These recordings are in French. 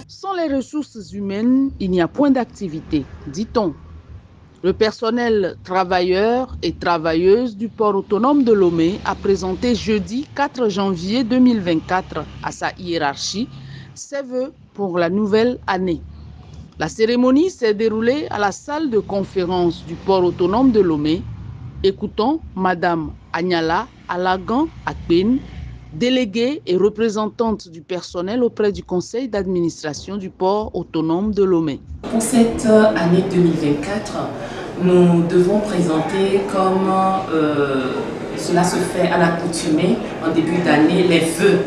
Sans les ressources humaines, il n'y a point d'activité, dit-on. Le personnel travailleur et travailleuse du port autonome de Lomé a présenté jeudi 4 janvier 2024 à sa hiérarchie ses vœux pour la nouvelle année. La cérémonie s'est déroulée à la salle de conférence du port autonome de Lomé. Écoutons Madame Agnala Alagan Akpen, déléguée et représentante du personnel auprès du conseil d'administration du port autonome de Lomé. Pour cette année 2024, nous devons présenter, comme cela se fait à l'accoutumée en début d'année, les vœux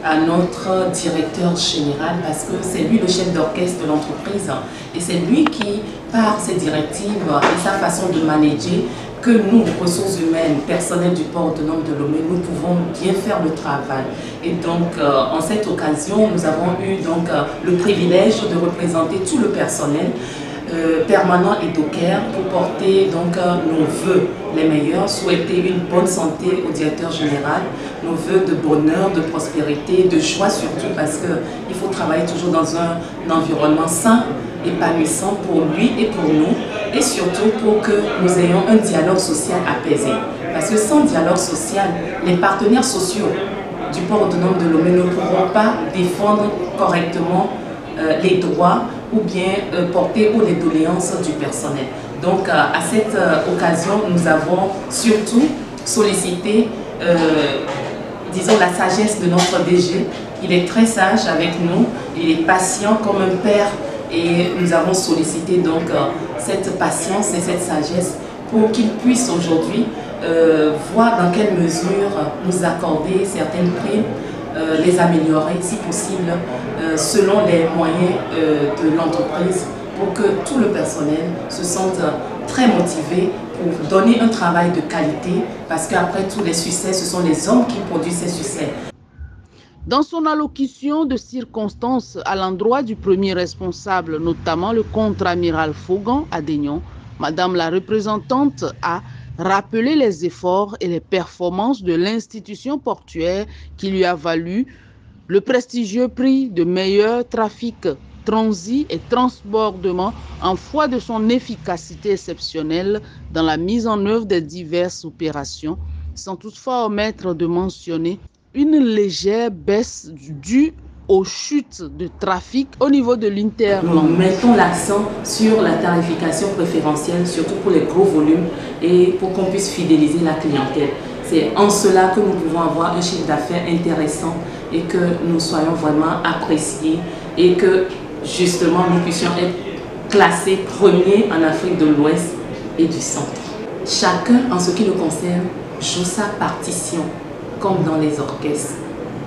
à notre directeur général, parce que c'est lui le chef d'orchestre de l'entreprise et c'est lui qui, par ses directives et sa façon de manager, que nous, ressources humaines, personnel du port autonome de Lomé, nous pouvons bien faire le travail. Et donc, en cette occasion, nous avons eu donc le privilège de représenter tout le personnel permanent et docker pour porter donc nos vœux les meilleurs, souhaiter une bonne santé au directeur général, nos vœux de bonheur, de prospérité, de joie surtout, parce qu'il faut travailler toujours dans un environnement sain, épanouissant pour lui et pour nous, et surtout pour que nous ayons un dialogue social apaisé. Parce que sans dialogue social, les partenaires sociaux du port autonome de Lomé ne pourront pas défendre correctement les droits ou bien porter haut les doléances du personnel. Donc à cette occasion, nous avons surtout sollicité, disons, la sagesse de notre DG. Il est très sage avec nous, il est patient comme un père et nous avons sollicité donc cette patience et cette sagesse pour qu'il puisse aujourd'hui voir dans quelle mesure nous accorder certaines primes, les améliorer si possible selon les moyens de l'entreprise pour que tout le personnel se sente très motivé pour donner un travail de qualité parce qu'après tous les succès, ce sont les hommes qui produisent ces succès. Dans son allocution de circonstance à l'endroit du premier responsable, notamment le contre-amiral Fogan Adénion, Madame la représentante a rappelé les efforts et les performances de l'institution portuaire qui lui a valu le prestigieux prix de meilleur trafic, transit et transbordement en foi de son efficacité exceptionnelle dans la mise en œuvre des diverses opérations, sans toutefois omettre de mentionner une légère baisse due aux chutes de trafic au niveau de l'Interland. Nous mettons l'accent sur la tarification préférentielle, surtout pour les gros volumes et pour qu'on puisse fidéliser la clientèle. C'est en cela que nous pouvons avoir un chiffre d'affaires intéressant et que nous soyons vraiment appréciés et que justement nous puissions être classés premiers en Afrique de l'Ouest et du Centre. Chacun, en ce qui le concerne, joue sa partition, comme dans les orchestres.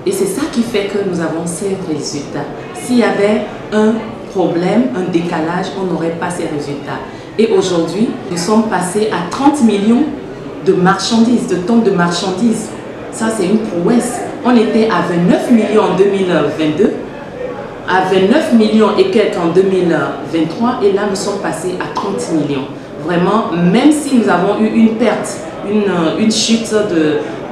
Et c'est ça qui fait que nous avons ces résultats. S'il y avait un problème, un décalage, on n'aurait pas ces résultats. Et aujourd'hui, nous sommes passés à 30 millions de marchandises, de tonnes de marchandises. Ça, c'est une prouesse. On était à 29 millions en 2022, à 29 millions et quelques en 2023, et là, nous sommes passés à 30 millions. Vraiment, même si nous avons eu une perte, une chute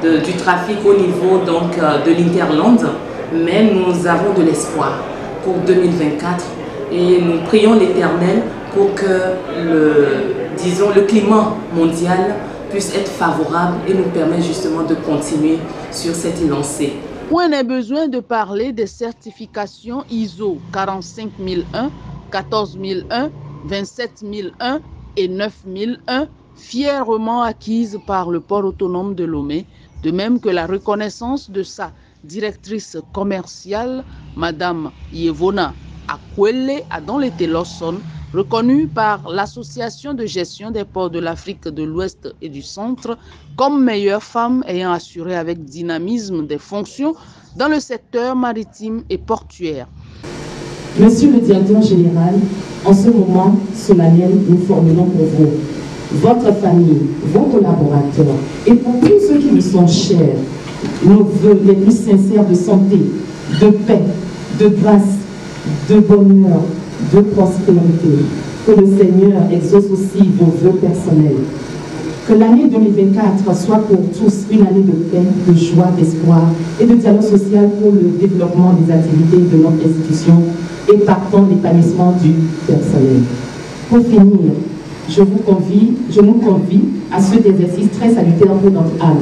du trafic au niveau donc, de l'Interland, mais nous avons de l'espoir pour 2024 et nous prions l'Éternel pour que le climat mondial puisse être favorable et nous permet justement de continuer sur cette lancée. Point n'est besoin de parler des certifications ISO 45001, 14001, 27001 et 9001 fièrement acquises par le port autonome de Lomé, de même que la reconnaissance de sa directrice commerciale, Madame Yevona Akwele Adonlete-Lawson, reconnue par l'Association de gestion des ports de l'Afrique de l'Ouest et du Centre comme meilleure femme ayant assuré avec dynamisme des fonctions dans le secteur maritime et portuaire. Monsieur le directeur général, en ce moment solennel, nous formulons pour vous, votre famille, vos collaborateurs et pour tous ceux qui nous sont chers, nos vœux les plus sincères de santé, de paix, de grâce, de bonheur, de prospérité. Que le Seigneur exauce aussi vos vœux personnels. Que l'année 2024 soit pour tous une année de paix, de joie, d'espoir et de dialogue social pour le développement des activités de notre institution et partant l'épanouissement du personnel. Pour finir, je nous convie à cet exercice très salutaire pour notre âme.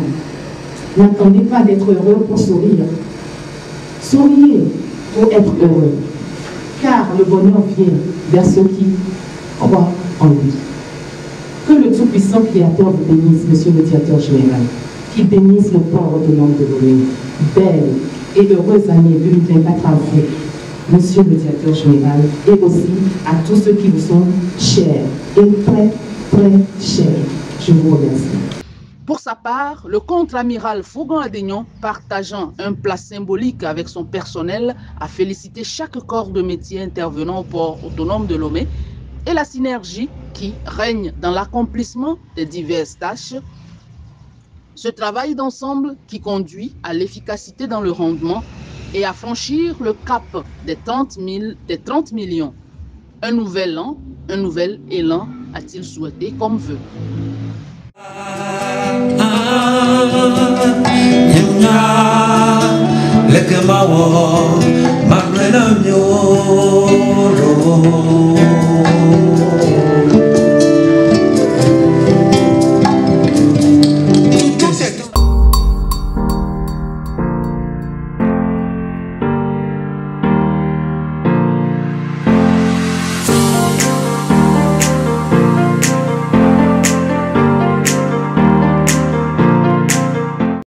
N'attendez pas d'être heureux pour sourire. Souriez pour être heureux, car le bonheur vient vers ceux qui croient en lui. Que le Tout-Puissant Créateur vous bénisse, Monsieur le Directeur Général, qu'il bénisse le port autonome de Lomé. Belle et heureuse année 2024 à vous, Monsieur le Directeur Général, et aussi à tous ceux qui vous sont chers et très, très chers. Je vous remercie. Pour sa part, le contre-amiral Fougan Adénion, partageant un plat symbolique avec son personnel, a félicité chaque corps de métier intervenant au port autonome de Lomé et la synergie qui règne dans l'accomplissement des diverses tâches. Ce travail d'ensemble qui conduit à l'efficacité dans le rendement et à franchir le cap des 30 millions. Un nouvel an, un nouvel élan, a-t-il souhaité comme vœu. Magre